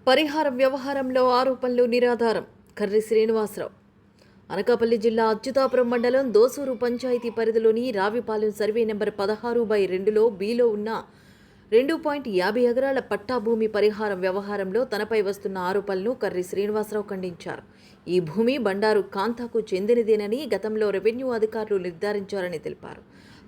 పరిహారం వ్యవహారంలో ఆరోపణలు నిరాధారం. కర్రి శ్రీనివాసరావు. అనకాపల్లి జిల్లా అచ్యుతాపురం మండలం దోసూరు పంచాయతీ పరిధిలోని రావిపాలెం సర్వే నెంబర్ 16/2లో బిలో ఉన్న 2.50 ఎకరాల పట్టా భూమి పరిహారం వ్యవహారంలో తనపై వస్తున్న ఆరోపణలను కర్రి శ్రీనివాసరావు ఖండించారు. ఈ భూమి బండారు కాంతాకు చెందినదేనని గతంలో రెవెన్యూ అధికారులు నిర్ధారించారని తెలిపారు.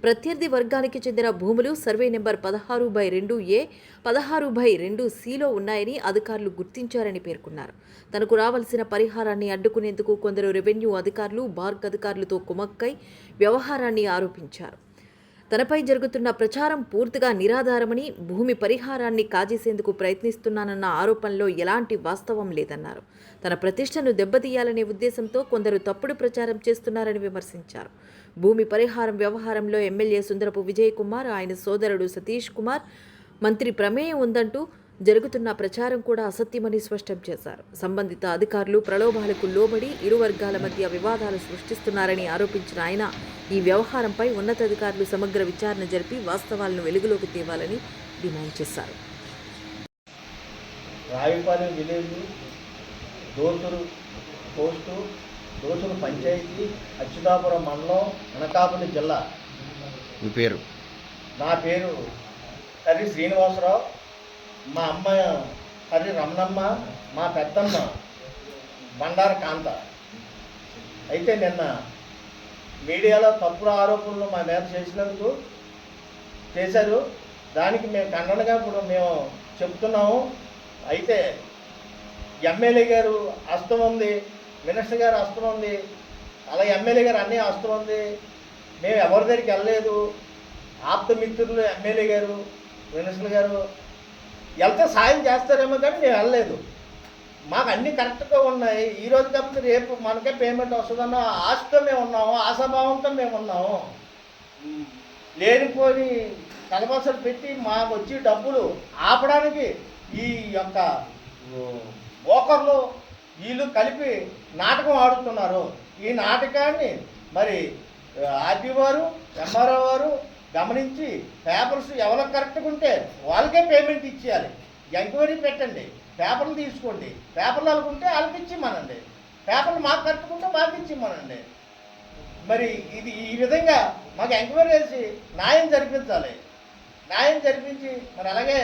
ప్రత్యర్థి వర్గానికి చెందిన భూములు సర్వే నెంబర్ 16/2A, 16/2Cలో ఉన్నాయని అధికారులు గుర్తించారని పేర్కొన్నారు. తనకు రావాల్సిన పరిహారాన్ని అడ్డుకునేందుకు కొందరు రెవెన్యూ అధికారులు, బార్క్ అధికారులతో కుమ్మక్కై వ్యవహారాన్ని ఆరోపించారు. తనపై జరుగుతున్న ప్రచారం పూర్తిగా నిరాధారమని, భూమి పరిహారాన్ని కాజేసేందుకు ప్రయత్నిస్తున్నానన్న ఆరోపణలో ఎలాంటి వాస్తవం లేదన్నారు. తన ప్రతిష్టను దెబ్బతీయాలనే ఉద్దేశంతో కొందరు తప్పుడు ప్రచారం చేస్తున్నారని విమర్శించారు. భూమి పరిహారం వ్యవహారంలో ఎమ్మెల్యే సుందరపు విజయ్ కుమార్, ఆయన సోదరుడు సతీష్ కుమార్, మంత్రి ప్రమేయం ఉందంటూ జరుగుతున్న ప్రచారం కూడా అసత్యమని స్పష్టం చేశారు. సంబంధిత అధికారులు ప్రలోభాలకు లోబడి ఇరు వర్గాల మధ్య వివాదాలు సృష్టిస్తున్నారని ఆరోపించిన ఆయన ఈ వ్యవహారంపై ఉన్నతాధికారులు సమగ్ర విచారణ జరిపి వాస్తవాలను వెలుగులోకి తేవాలని డిమాండ్ చేశారు. రావిపాలెం విలేజ్, దోసూరు పోస్టు, దోసూరు పంచాయతీ, అచ్యుతాపురం మండలం, అనకాపల్లి జిల్లా. మీ పేరు? నా పేరు కర్రి శ్రీనివాసరావు. మా అమ్మ కర్రి రమణమ్మ, మా పెద్దమ్మ బండారు కాంత. అయితే నిన్న మీడియాలో తప్పుడు ఆరోపణలు మా మీద చేశారు. దానికి మేము ఖండనగా ఇప్పుడు మేము చెప్తున్నాము. అయితే ఎమ్మెల్యే గారు హస్తం ఉంది, మినిస్టర్ గారు హస్తం ఉంది, అలా ఎమ్మెల్యే గారు అన్నీ హస్తం ఉంది. మేము ఎవరి దగ్గరికి వెళ్ళలేదు. ఆప్తమిత్రులు ఎమ్మెల్యే గారు, మినిస్టర్ గారు వెళ్తే సాయం చేస్తారేమో కానీ మేము వెళ్ళలేదు. మాకు అన్నీ కరెక్ట్గా ఉన్నాయి. ఈరోజు కాకపోతే రేపు మనకే పేమెంట్ వస్తుందన్న ఆశతో మేము ఉన్నాము, ఆశాభావంతో మేము ఉన్నాము. లేనిపోని కలపసలు పెట్టి మాకు వచ్చి డబ్బులు ఆపడానికి ఈ యొక్క ఓకర్లు వీళ్ళు కలిపి నాటకం ఆడుతున్నారు. ఈ నాటకాన్ని మరి ఆర్పీ వారు, ఎంఆర్ఓ వారు గమనించి పేపర్స్ ఎవరికి కరెక్ట్గా ఉంటే వాళ్ళకే పేమెంట్ ఇచ్చేయాలి. ఎంక్వైరీ పెట్టండి, పేపర్లు తీసుకోండి. పేపర్లు వాళ్ళకుంటే వాళ్ళకి ఇచ్చిమ్మనండి, పేపర్లు మాకు కరెక్ట్గా మాకు ఇచ్చిమ్మనండి. మరి ఇది ఈ విధంగా మాకు ఎంక్వైరీ చేసి న్యాయం జరిపించాలి. న్యాయం జరిపించి మరి అలాగే